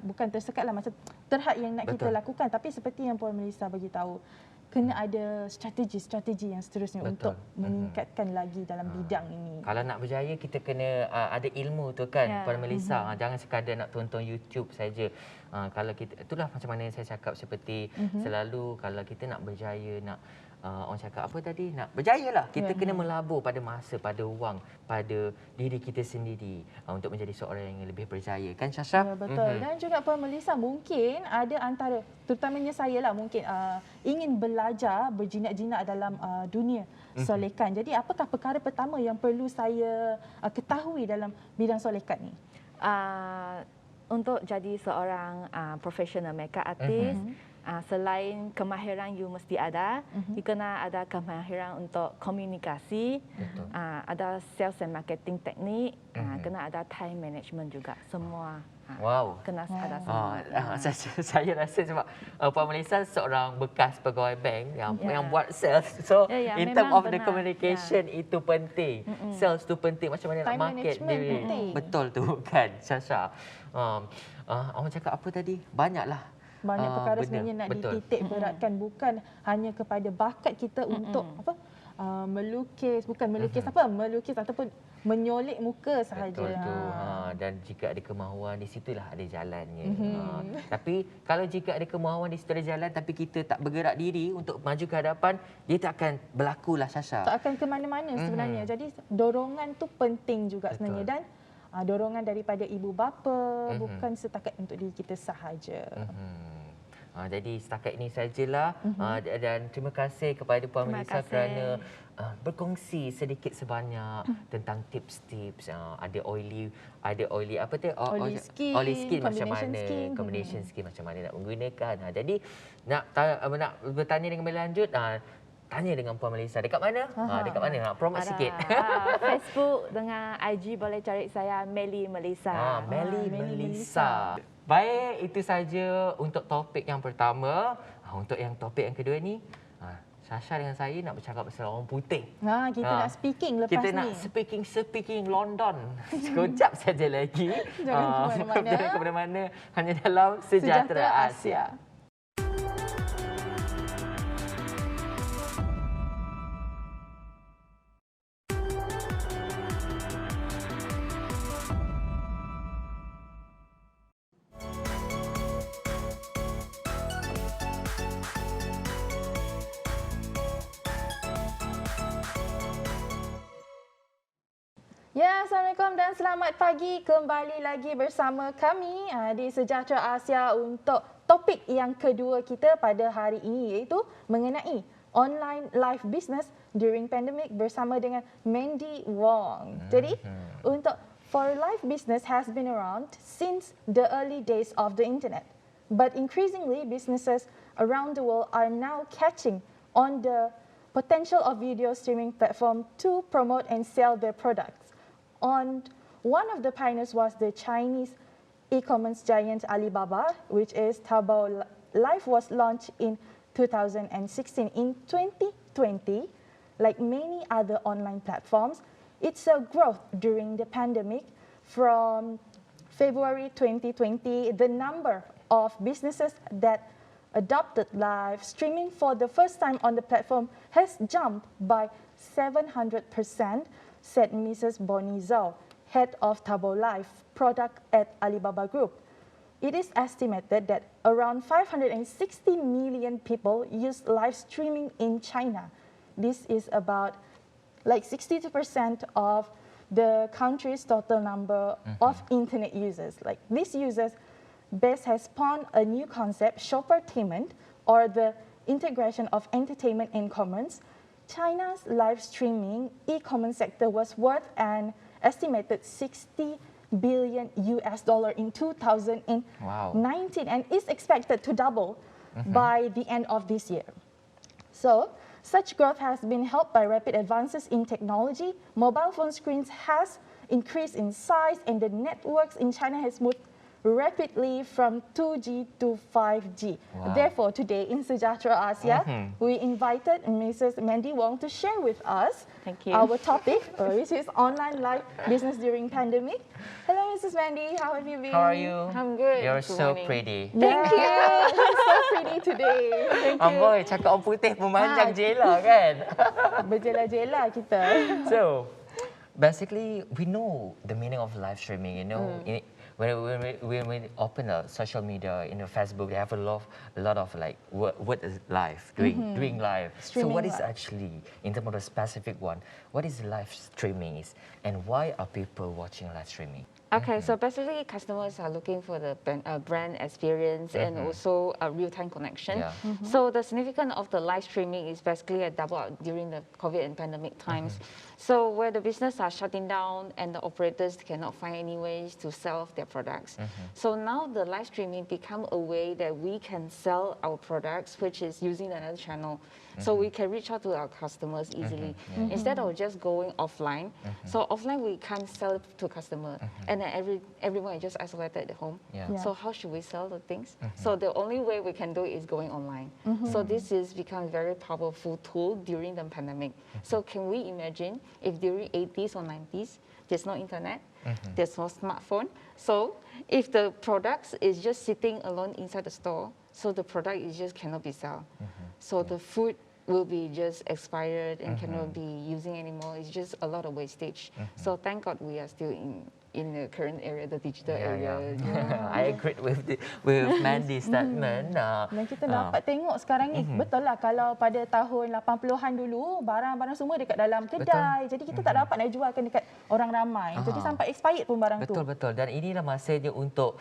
A: bukan tersekat lah, macam terhad yang nak kita lakukan. Tapi seperti yang Puan Melissa bagi tahu, kena ada strategi yang seterusnya untuk meningkatkan lagi dalam bidang ini.
B: Kalau nak berjaya, kita kena ada ilmu tu kan, Puan Melissa. Jangan sekadar nak tonton YouTube saja. Kalau kita, itulah macam mana saya cakap seperti selalu, kalau kita nak berjaya, nak orang cakap apa tadi, nak berjaya lah, kita kena melabur pada masa, pada wang, pada diri kita sendiri untuk menjadi seorang yang lebih berjaya, kan Syasha?
A: Ya, betul. Dan juga Puan Melissa, mungkin ada antara, terutamanya saya lah, mungkin ingin belajar berjinak-jinak dalam dunia solekan. Jadi apakah perkara pertama yang perlu saya ketahui dalam bidang solekan ni?
C: Untuk jadi seorang professional makeup artist, selain kemahiran you mesti ada, you kena ada kemahiran untuk komunikasi, ada sales and marketing teknik, kena ada time management juga, semua.
B: Wow.
C: Kena ada semua.
B: Saya rasa sebab Puan Melissa seorang bekas pegawai bank yang buat sales. So in term of the communication itu penting. Sales tu penting. Macam mana nak market diri. Betul tu kan Syasha. Orang cakap apa tadi? Banyaklah.
A: Banyak perkara sebenarnya nak dititik beratkan, bukan hanya kepada bakat kita untuk melukis, bukan melukis apa, melukis ataupun menyolek muka sahaja.
B: Betul tu. Dan jika ada kemahuan di situlah ada jalannya. Tapi kalau jika ada kemahuan di situ ada jalan tapi kita tak bergerak diri untuk maju ke hadapan, dia tak akan berlakulah, Sasha.
A: Tak akan ke mana-mana sebenarnya. Jadi dorongan tu penting juga sebenarnya, dan dorongan daripada ibu bapa bukan setakat untuk diri kita sahaja.
B: Jadi setakat ini sajalah dan terima kasih kepada Puan Melissa kerana berkongsi sedikit sebanyak tentang tips-tips ada oily apa tu oily skin macam mana, combination skin macam mana nak menggunakan. Jadi nak bertanya dengan lebih lanjut, tanya dengan Puan Melissa dekat mana? Dekat mana? Promote sikit.
C: Facebook dengan IG boleh cari saya Melly Melissa.
B: Melly Melissa. Baik, itu saja untuk topik yang pertama. Untuk yang topik yang kedua ni, Sasha dengan saya nak bercakap pasal orang putih.
A: Kita nak speaking lepas
B: kita
A: ni.
B: Kita nak speaking London. Sekejap saja lagi.
A: Jangan
B: ke mana-mana. Hanya dalam Sejahtera Asia.
A: Ya, Assalamualaikum dan selamat pagi. Kembali lagi bersama kami di Sejahtera Asia untuk topik yang kedua kita pada hari ini, iaitu mengenai online live business during pandemic bersama dengan Mandy Wong. Jadi, untuk for live business has been around since the early days of the internet. But increasingly, businesses around the world are now catching on the potential of video streaming platform to promote and sell their products. One of the pioneers was the Chinese e-commerce giant Alibaba, which is Taobao Live, was launched in 2016. In 2020, like many other online platforms, it saw growth during the pandemic. From February 2020, the number of businesses that adopted live streaming for the first time on the platform has jumped by 700%, said Mrs. Bonnie Zhao, head of Taobao Live product at Alibaba Group. It is estimated that around 560 million people use live streaming in China. This is about like 62% of the country's total number of internet users. Like these users, Best has spawned a new concept, shoppertainment, or the integration of entertainment and commerce. China's live streaming e-commerce sector was worth an estimated $60 billion in 2019 and is expected to double by the end of this year. So, such growth has been helped by rapid advances in technology. Mobile phone screens has increased in size and the networks in China has moved rapidly from 2G to 5G. Therefore, today in Sejahtera Asia, we invited Mrs. Mandy Wong to share with us our topic, which is online live business during pandemic. Hello, Mrs. Mandy. How have you been?
B: How are you?
C: I'm good.
B: You're so pretty.
A: Thank you. You're so pretty today. Thank you.
B: Amboi, cakap orang putih memanjang jela kan?
A: Berjela-jela kita.
B: So, basically, we know the meaning of live streaming, you know. When we open a social media, Facebook, they have a lot of like what is live doing live.
A: Streaming
B: so what is
A: live.
B: actually, in terms of the specific one, what is live streaming is, and why are people watching live streaming?
D: Okay, so basically customers are looking for the brand experience and also a real-time connection.
B: Yeah.
D: So the significance of the live streaming is basically a double up during the COVID and pandemic times. So where the business are shutting down and the operators cannot find any ways to sell their products. So now the live streaming become a way that we can sell our products, which is using another channel. So we can reach out to our customers easily instead of just going offline. So offline we can't sell to customer, and then everyone is just isolated at home. So how should we sell the things? So the only way we can do it is going online. So this is become a very powerful tool during the pandemic. So can we imagine if during 80s or 90s there's no internet, there's no smartphone. So if the products is just sitting alone inside the store, so the product is just cannot be sold. So the food will be just expired and cannot be using anymore. It's just a lot of wastage. So thank God we are still in the current area, the digital area.
B: I agree with Mandy's statement.
A: Dan kita dapat tengok sekarang ni, betul lah kalau pada tahun 80-an dulu, barang-barang semua dekat dalam kedai. Jadi kita tak dapat nak jualkan dekat orang ramai. Jadi sampai expired pun barang tu.
B: Betul. Dan inilah masanya untuk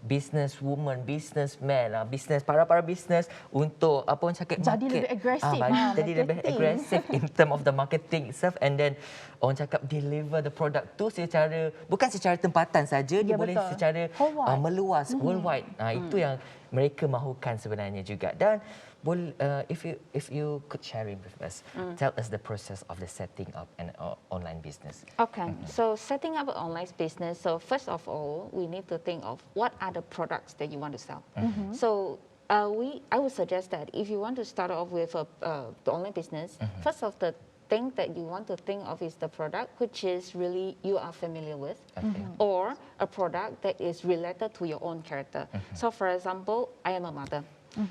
B: business woman, businessman, para business untuk apa orang cakap
A: Jadi
B: market.
A: lebih agresif.
B: Jadi lebih agresif in term of the marketing itself, and then orang cakap deliver the product tu bukan secara tempatan saja, dia boleh
A: betul.
B: secara meluas worldwide. Itu yang mereka mahukan sebenarnya juga. Dan if you could share it with us, tell us the process of the setting up an online business.
D: Okay, so setting up an online business. So first of all, we need to think of what are the products that you want to sell. So I would suggest that if you want to start off with the online business, first of the thing that you want to think of is the product which is really you are familiar with, or a product that is related to your own character. So for example, I am a mother.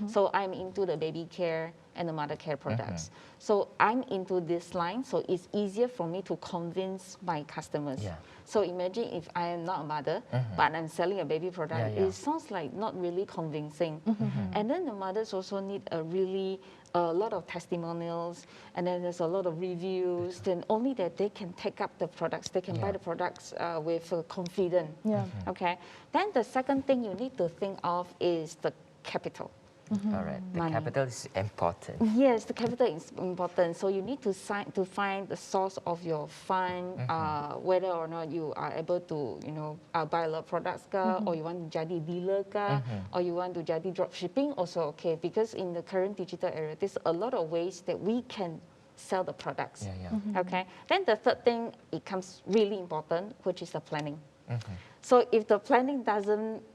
D: So I'm into the baby care and the mother care products. So I'm into this line, so it's easier for me to convince my customers. So imagine if I am not a mother, but I'm selling a baby product, it sounds like not really convincing. And then the mothers also need a lot of testimonials, and then there's a lot of reviews, then only that they can take up the products, they can buy the products with confidence. Okay. Then the second thing you need to think of is the capital.
B: All right, the capital is important.
D: Yes, the capital is important. So you need to find the source of your fund, whether or not you are able to, buy a lot of products, or you want to jadi dealer, or you want to jadi drop shipping, also okay. Because in the current digital era, there's a lot of ways that we can sell the products. Okay. Then the third thing, it comes really important, which is the planning. So if the planning doesn't,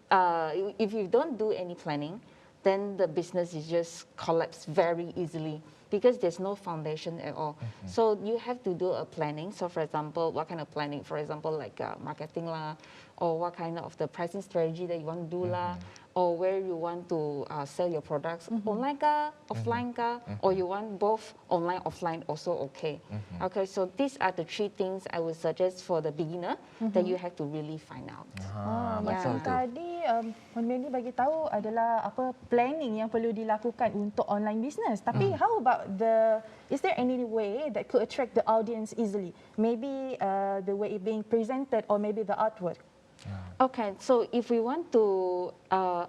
D: if you don't do any planning, then the business is just collapse very easily because there's no foundation at all. So you have to do a planning. So for example, what kind of planning? For example, like marketing lah, or what kind of the pricing strategy that you want to do lah, or where you want to sell your products, online ka, offline ka, or you want both online, offline also okay. Okay, so these are the three things I would suggest for the beginner that you have to really find out.
A: Macam tadi Mandy bagi tahu adalah planning yang perlu dilakukan untuk online business. Tapi how about is there any way that could attract the audience easily? Maybe the way it being presented, or maybe the artwork.
D: Okay, so if we want to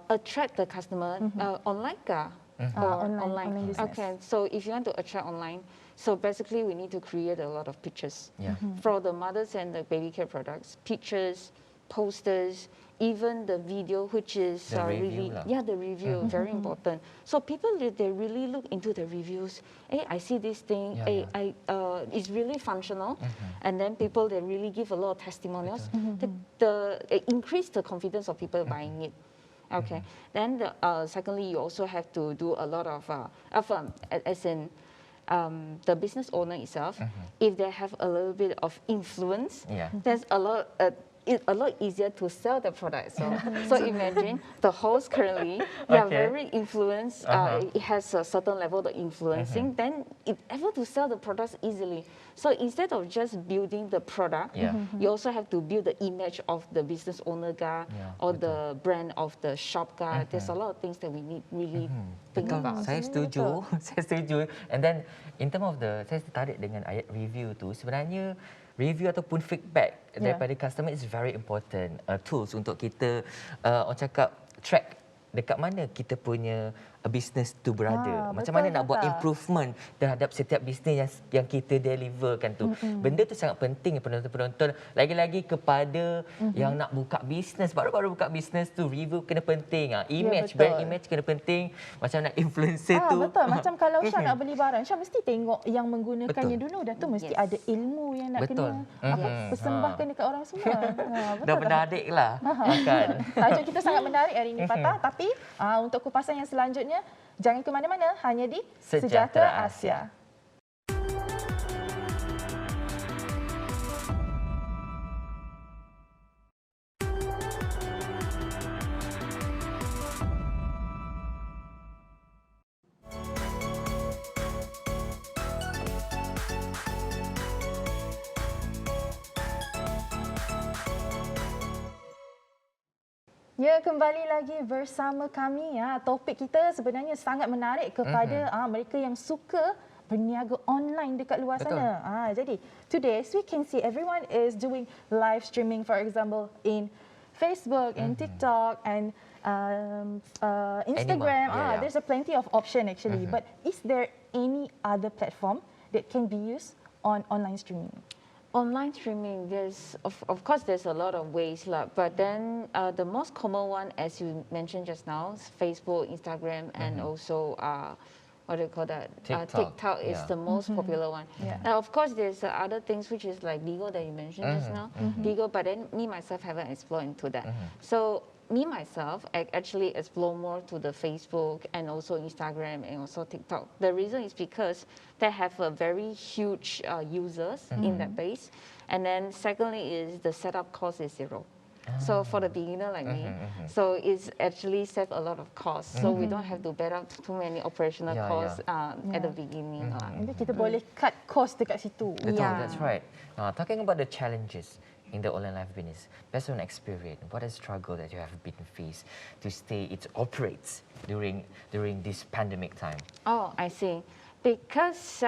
D: attract the customer, online ka? Or
A: online business.
D: Okay, so if you want to attract online, so basically we need to create a lot of pictures. For the mothers and the baby care products, pictures, posters, even the video, which is
B: The review lah.
D: the review, very important. So people, they really look into the reviews. Hey, I see this thing, it's really functional. And then people, they really give a lot of testimonials. It increase the confidence of people buying it. Okay. Then secondly, you also have to do a lot of, as in the business owner itself, if they have a little bit of influence, there's a lot easier to sell the product. So imagine the host currently, they are very influenced. It has a certain level of influencing. Then it's able to sell the products easily. So instead of just building the product, you also have to build the image of the business owner or the brand of the shop. There's a lot of things that we need really think about.
B: Saya setuju. Saya setuju. And then in term of saya tertarik dengan ayat review tu, sebenarnya review ataupun feedback daripada customer is very important tools untuk kita orang cakap track dekat mana kita punya business tu berada. Macam mana nak buat improvement terhadap setiap bisnes yang kita deliverkan tu. Benda tu sangat penting penonton-penonton. Lagi-lagi kepada yang nak buka bisnes, baru-baru buka bisnes tu, review kena penting. Image, brand image kena penting. Macam nak influencer tu.
A: Betul. Macam kalau Syah nak beli barang, Syah mesti tengok yang menggunakannya dulu. Dah tu mesti ada ilmu yang nak kena persembahkan dekat orang semua.
B: Dah menarik lah.
A: Tajuk kita sangat menarik hari ini, Fatah. Tapi untuk kupasan yang selanjutnya, jangan ke mana-mana, hanya di Sejahtera Asia. Ya, kembali lagi bersama kami. Topik kita sebenarnya sangat menarik kepada mereka yang suka berniaga online dekat luar sana. Jadi, today we can see everyone is doing live streaming, for example, in Facebook, in TikTok, and Instagram. There's a plenty of option actually. But is there any other platform that can be used on online streaming?
D: Online streaming, of course there's a lot of ways, but then the most common one, as you mentioned just now, is Facebook, Instagram, and also what do you call that? TikTok is the most popular one. Now, of course, there's other things which is like Bigo that you mentioned just now, Bigo, but then me myself haven't explored into that. So me myself, I actually explore more to the Facebook and also Instagram and also TikTok. The reason is because they have a very huge users in that base. And then secondly is the setup cost is zero. So for the beginner like me, so it's actually save a lot of costs. So we don't have to bear up too many operational costs at the beginning.
A: Jadi kita boleh cut cost dekat situ.
B: Betul, that's right. Talking about the challenges in the online live business, based on experience, what is the struggle that you have been faced to stay it operates during this pandemic time?
D: Oh, I see. Because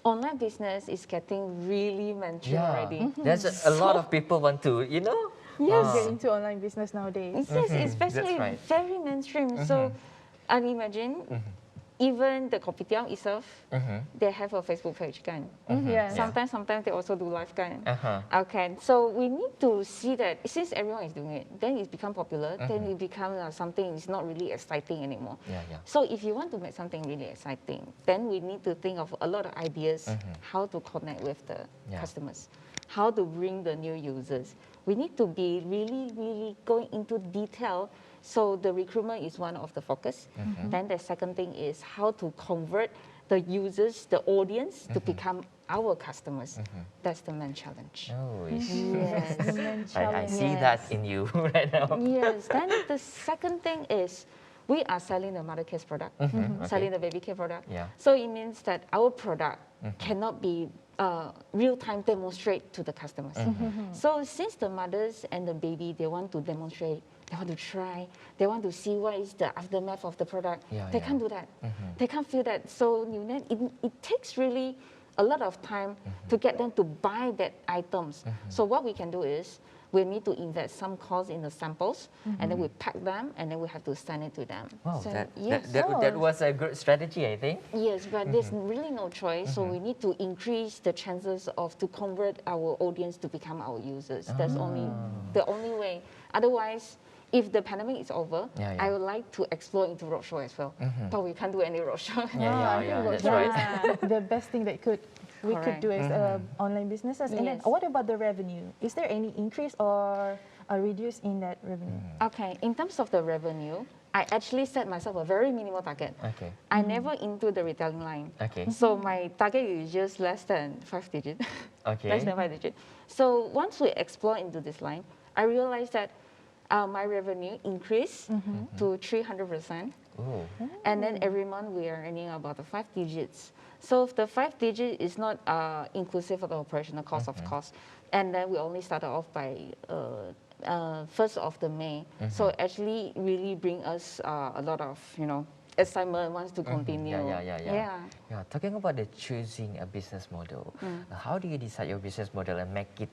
D: online business is getting really mainstream already.
B: There's a lot of people want to,
A: Get into online business nowadays.
D: Yes, especially very mainstream. So, and imagine even the kopitiam itself, they have a Facebook page, kan? Sometimes they also do live, kan? Okay, so we need to see that since everyone is doing it, then it become popular, then it becomes something is not really exciting anymore. So if you want to make something really exciting, then we need to think of a lot of ideas how to connect with the customers, how to bring the new users. We need to be really going into detail. So the recruitment is one of the focus. Then the second thing is how to convert the users, the audience, to become our customers. That's the main challenge.
B: Oh,
D: Yes.
A: The main
B: I
A: challenge.
B: see that in you right now.
D: Yes. Then the second thing is we are selling the mother care product, selling the baby care product. So it means that our product cannot be real-time demonstrate to the customers. So since the mothers and the baby, they want to demonstrate, they want to try, they want to see what is the aftermath of the product. They can't do that. They can't feel that. So it takes really a lot of time to get them to buy that items. So what we can do is we need to invest some cost in the samples, and then we pack them, and then we have to send it to them.
B: Wow,
D: So,
B: that was a good strategy, I think.
D: Yes, but there's really no choice. So we need to increase the chances of to convert our audience to become our users. That's the only way. Otherwise, if the pandemic is over, I would like to explore into roadshow as well. But we can't do any roadshow.
B: That's right.
A: The best thing that we could do as online businesses. And then what about the revenue? Is there any increase or a reduce in that revenue?
D: Okay, in terms of the revenue, I actually set myself a very minimal target.
B: Okay.
D: I never into the retailing line.
B: Okay.
D: So my target is just less than 5 digits.
B: Okay.
D: Less than 5 digits. So once we explore into this line, I realized that my revenue increased to 300%.
B: Oh.
D: And then every month we are earning about the 5 digits. So the 5 digit is not inclusive of the operational cost, of course. And then we only started off by 1st of the May. So actually really bring us a lot of, excitement, wants to continue.
B: Yeah. Talking about the choosing a business model, how do you decide your business model and make it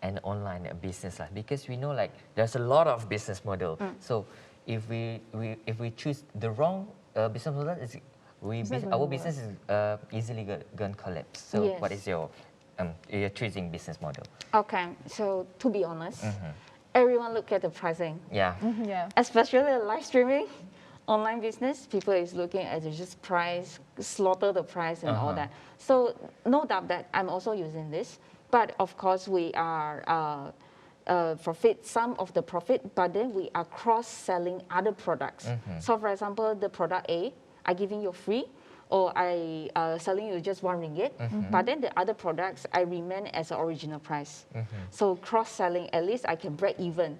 B: an online business? Because we know there's a lot of business model. So if we choose the wrong business model, our business is easily going to collapse. So what is your choosing business model?
D: Okay, so to be honest, everyone look at the pricing.
A: Yeah.
D: Especially live streaming, online business, people is looking at just price, slaughter the price and all that. So no doubt that I'm also using this, but of course we are profit some of the profit, but then we are cross-selling other products. So for example, the product A, I giving you free, or I selling you just RM1, but then the other products I remain as the original price. So cross-selling, at least I can break even.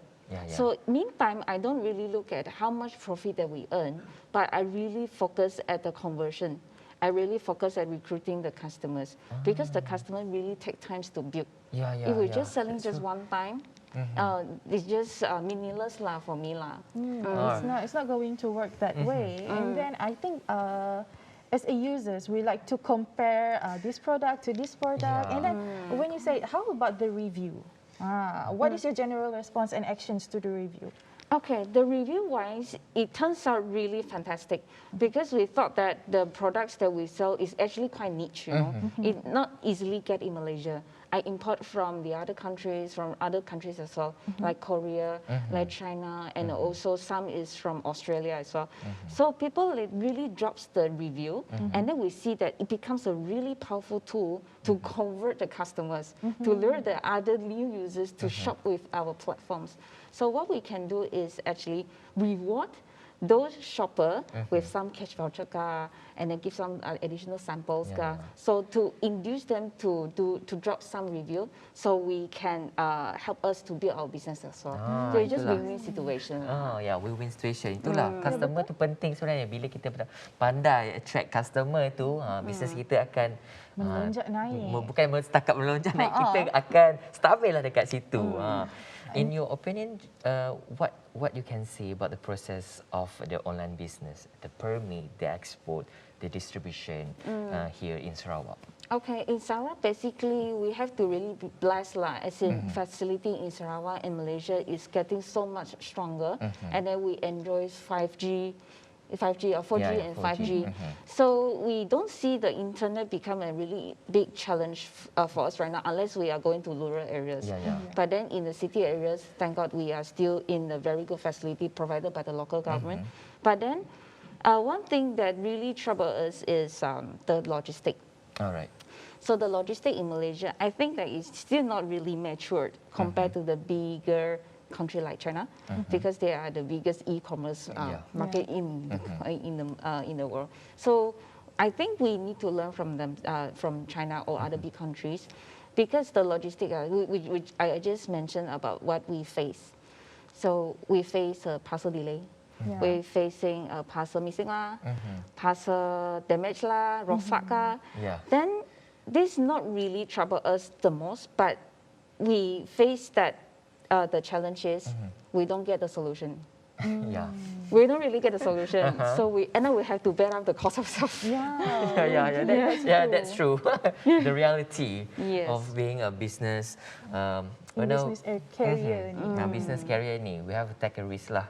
D: So meantime, I don't really look at how much profit that we earn, but I really focus at the conversion. I really focus at recruiting the customers because the customer really take times to build. If we're just selling just one time, it's just meaningless lah for me lah.
A: It's not going to work that way. And then I think as a users, we like to compare this product to this product. And then when you say, how about the review? What is your general response and actions to the review?
D: Okay, the review-wise, it turns out really fantastic because we thought that the products that we sell is actually quite niche, you know. It not easily get in Malaysia. I import from the other countries, from other countries as well, like Korea, like China, and also some is from Australia as well. So people, it really drops the review, and then we see that it becomes a really powerful tool to convert the customers, to lure the other new users to shop with our platforms. So what we can do is actually reward those shopper with some cash voucher ka, and then give some additional samples ka. So to induce them to drop some review, so we can help us to build our business as well. So it's just win-win situation.
B: Ya, win-win situation. Itulah, customer tu penting sebenarnya. Bila kita pandai attract customer tu, bisnes kita akan
A: Melonjak naik.
B: Bukan setakat melonjak naik, kita akan stabil lah dekat situ. In your opinion, what you can say about the process of the online business, the permit, the export, the distribution here in Sarawak?
D: Okay, in Sarawak, basically, we have to really be blessed lah. As in, facility in Sarawak and Malaysia is getting so much stronger, and then we enjoy 5G or 4G and 5G. So we don't see the internet become a really big challenge for us right now, unless we are going to rural areas. But then in the city areas, thank God we are still in a very good facility provided by the local government. But then one thing that really troubles us is the logistic.
B: All right.
D: So the logistic in Malaysia, I think that it's still not really matured compared to the bigger country like China, because they are the biggest e-commerce market in the world. So I think we need to learn from them, from China or other big countries, because the logistic, which I just mentioned about what we face. So we face a parcel delay. We're facing a parcel missing lah, parcel damage lah, rosak lah. Then this not really trouble us the most, but we face that the challenge is we don't get the solution. We don't really get a solution, so we have to bear up the cost ourselves.
B: That's true. The reality of being a business,
A: business carrier ni.
B: Business carrier ni, we have to take a risk lah.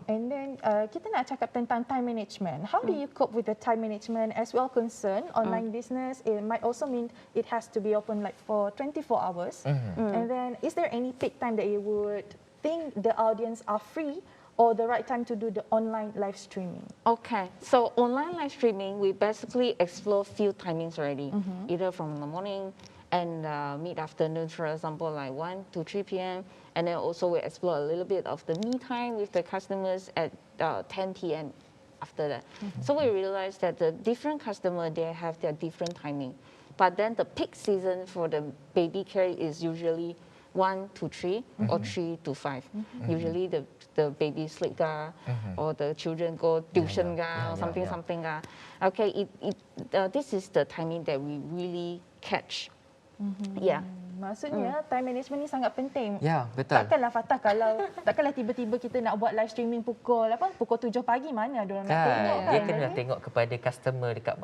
A: And then kita nak cakap tentang time management. How do you cope with the time management as well concerned online business? It might also mean it has to be open like for 24 hours. And then is there any peak time that you would think the audience are free, or the right time to do the online live streaming?
D: Okay, so online live streaming, we basically explore few timings already, either from the morning and mid-afternoon, for example, like 1 to 3 p.m. And then also we explore a little bit of the me time with the customers at 10 p.m. after that. So we realized that the different customer, they have their different timing. But then the peak season for the baby care is usually 1 to 3 or 3 to 5. Usually the baby sleep or the children go tuition or something. Okay, this is the timing that we really catch.
A: Maksudnya time management ni sangat penting.
B: Ya, betul.
A: Takkanlah tiba-tiba kita nak buat live streaming pukul 7 pagi, mana ada orang nak tengok kan?
B: Dia kena tengok kepada customer dekat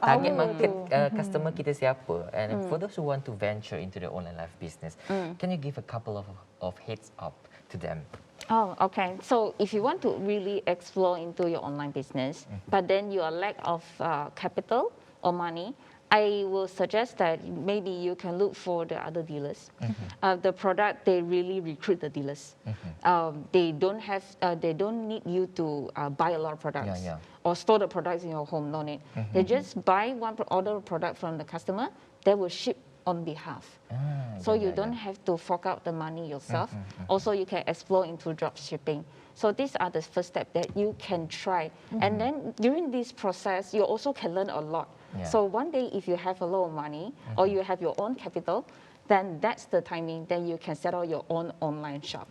A: target
B: market customer kita siapa. And for those who want to venture into the online live business, can you give a couple of heads up to them?
D: Oh, okay. So if you want to really explore into your online business, but then you are lack of capital or money, I will suggest that maybe you can look for the other dealers. The product, they really recruit the dealers. They don't need you to buy a lot of products or store the products in your home. No need. They just buy order product from the customer. They will ship on behalf. So you don't have to fork out the money yourself. Also, you can explore into drop shipping. So these are the first step that you can try. And then during this process, you also can learn a lot. So one day, if you have a lot of money or you have your own capital, then that's the timing. Then you can set up your own online shop.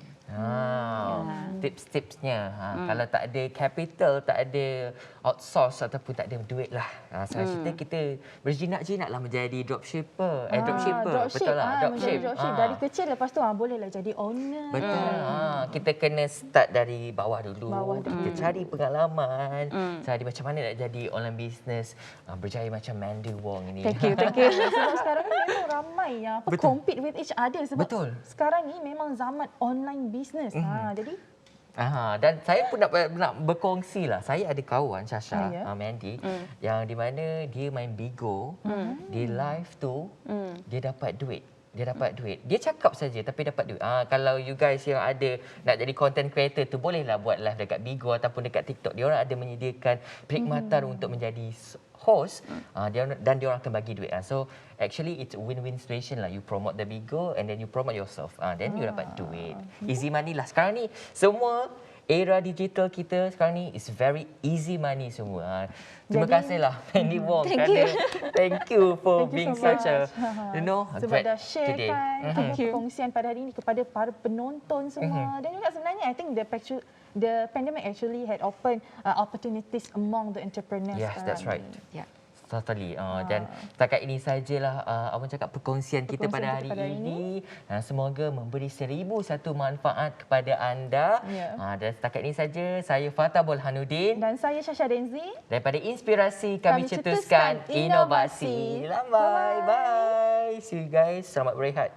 B: Tips-tipsnya. Kalau tak ada capital, tak ada outsource ataupun tak ada duit lah. Selanjutnya kita berjinak-jinak lah menjadi dropshipper. Betul lah,
A: menjadi dropship. Dari kecil lepas tu bolehlah jadi owner.
B: Betul. Kita kena start dari bawah dulu. Kita cari pengalaman, cari macam mana nak jadi online business, berjaya macam Mandy Wong ini.
C: Thank you, thank you.
A: Sebab sekarang ni memang ramai yang compete with each other. Sebab sekarang ni memang zaman online business. Jadi
B: Dan saya pun nak berkongsi lah. Saya ada kawan Syasha, Mandy, yang di mana dia main Bigo, di live tu dia dapat duit. Dia cakap saja tapi dapat duit. Kalau you guys yang ada nak jadi content creator tu, bolehlah buat live dekat Bigo ataupun dekat TikTok. Dia orang ada menyediakan perkhidmatan untuk menjadi host, dan dia orang akan bagi duit. So actually it's a win-win situation lah. You promote the Bigo and then you promote yourself. Then you dapat duit. Easy money lah. Sekarang ni semua era digital kita sekarang ni is very easy money semua. Terima kasihlah Mandy Wong. Thank you for being such a
A: sebab dah sharekan perkongsian pada hari ini kepada para penonton semua. Dan juga sebenarnya I think the pandemic actually had opened opportunities among the entrepreneurs.
B: Yes, that's right.
C: Yeah.
B: Totally. Dan setakat ini sajalah Abang cakap perkongsian kita pada hari ini. Semoga memberi 1001 manfaat kepada anda. Dan setakat ini saja, saya Fatah Burhanuddin.
A: Dan saya Syasha Denzi.
B: Daripada Inspirasi kami cetuskan inovasi. Bye. See you guys. Selamat berehat.